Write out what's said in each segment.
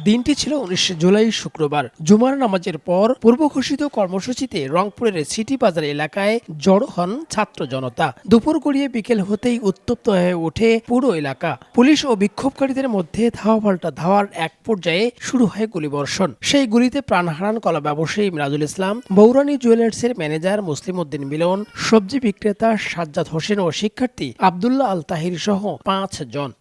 দিনটি ছিল 19 জুলাই শুক্রবার। জুমার নামাজের পর পূর্ব ঘোষিত কর্মসূচিতে রংপুরের সিটি বাজার এলাকায় জড়ো হন ছাত্র জনতা। দুপুর গড়িয়ে বিকেল হতেই উত্তপ্ত হয়ে ওঠে পুরো এলাকা। পুলিশ ও বিক্ষোভকারীদের মধ্যে ধাওয়া ধাওয়ার এক পর্যায়ে শুরু হয় গুলিবর্ষণ। সেই গুলিতে প্রাণ হারান কলা ব্যবসায়ী মিরাজুল ইসলাম, বৌরানী জুয়েলার্সের ম্যানেজার মুসলিম উদ্দিন মিলন, সবজি বিক্রেতা সাজ্জাদ হোসেন ও শিক্ষার্থী আব্দুল্লাহ আল তাহির সহ 5 জন।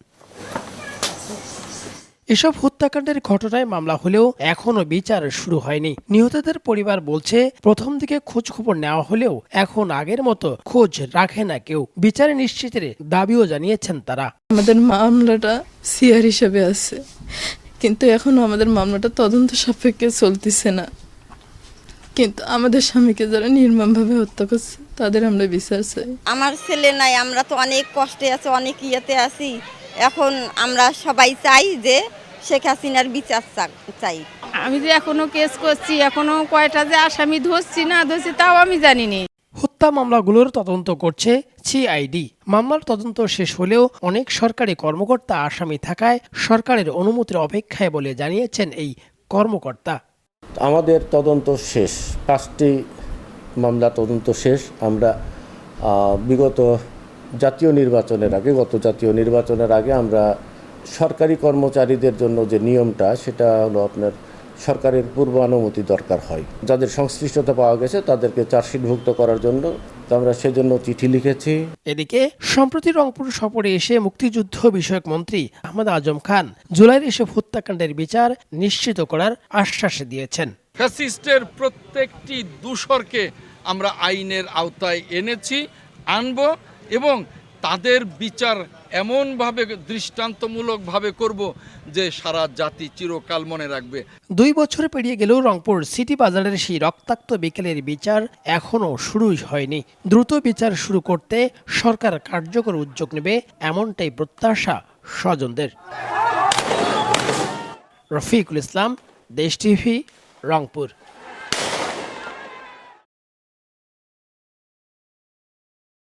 এসব হত্যাকাণ্ডের ঘটনায় মামলা হলেও এখনো বিচার শুরু হয়নি। নিহতদের পরিবার বলছে, প্রথম দিকে খোঁজ খবর নেওয়া হলেও এখন আগের মতো খোঁজ রাখে না কেউ। বিচার নিশ্চিতের দাবিও জানিয়েছেন তারা। আমাদের মামলাটা সিআর হিসেবে আছে, কিন্তু এখনো আমাদের মামলাটা তদন্ত সাপেক্ষে চলতেছে না। কিন্তু আমাদের স্বামীকে যারা নির্মমভাবে হত্যা করছে তাদের আমরা বিচার চাই। আমার ছেলে নাই, আমরা তো অনেক কষ্টে আছি, অনেক ইয়েতে আছি। এখন আমরা সবাই চাই যে শেখ হাসিনার বিচার চাই। আমি যে এখনো কেস করছি, এখনো কয়টা যে আসামি ধরছি না ধরছি তাও আমি জানি না। হত্যা মামলাগুলোর তদন্ত করছে সিআইডি। মামলার তদন্ত শেষ হলেও অনেক সরকারি কর্মকর্তা আসামি থাকায় সরকারের অনুমতির অপেক্ষায় বলে জানিয়েছেন এই কর্মকর্তা। আমাদের তদন্ত শেষ, 5টি মামলা তদন্ত শেষ। আমরা বিগত জাতীয় নির্বাচনের আগে আমরা সরকারি কর্মচারীদের জন্য যে নিয়মটা, সেটা হলো আপনার সরকারের পূর্বানুমতি দরকার হয়। যাদের সংশ্লিষ্টতা পাওয়া গেছে তাদেরকে চার্জশিটভুক্ত করার জন্য আমরা সেজন্য চিঠি লিখেছি। এদিকে সম্প্রতি রংপুর সফরে এসে মুক্তিযুদ্ধ বিষয়ক মন্ত্রী আহমদ আজম খান জুলাইয়ের এসব হত্যাকাণ্ডের বিচার নিশ্চিত করার আশ্বাস দিয়েছেন। ফ্যাসিস্টের প্রত্যেকটি দূষরকে আমরা আইনের আওতায় এনেছি, আনব এবং তাদের বিচার এমনভাবে দৃষ্টান্তমূলকভাবে করব যে সারা জাতি চিরকাল মনে রাখবে। 2 বছর পেরিয়ে গেলেও রংপুর সিটি বাজারের সেই রক্তাক্ত বিকেলের বিচার এখনো শুরুই হয়নি। দ্রুত বিচার শুরু করতে সরকার কার্যকর উদ্যোগ নেবে, এমনটাই প্রত্যাশা স্বজনদের। রফিকুল ইসলাম, দেশ টিভি, রংপুর।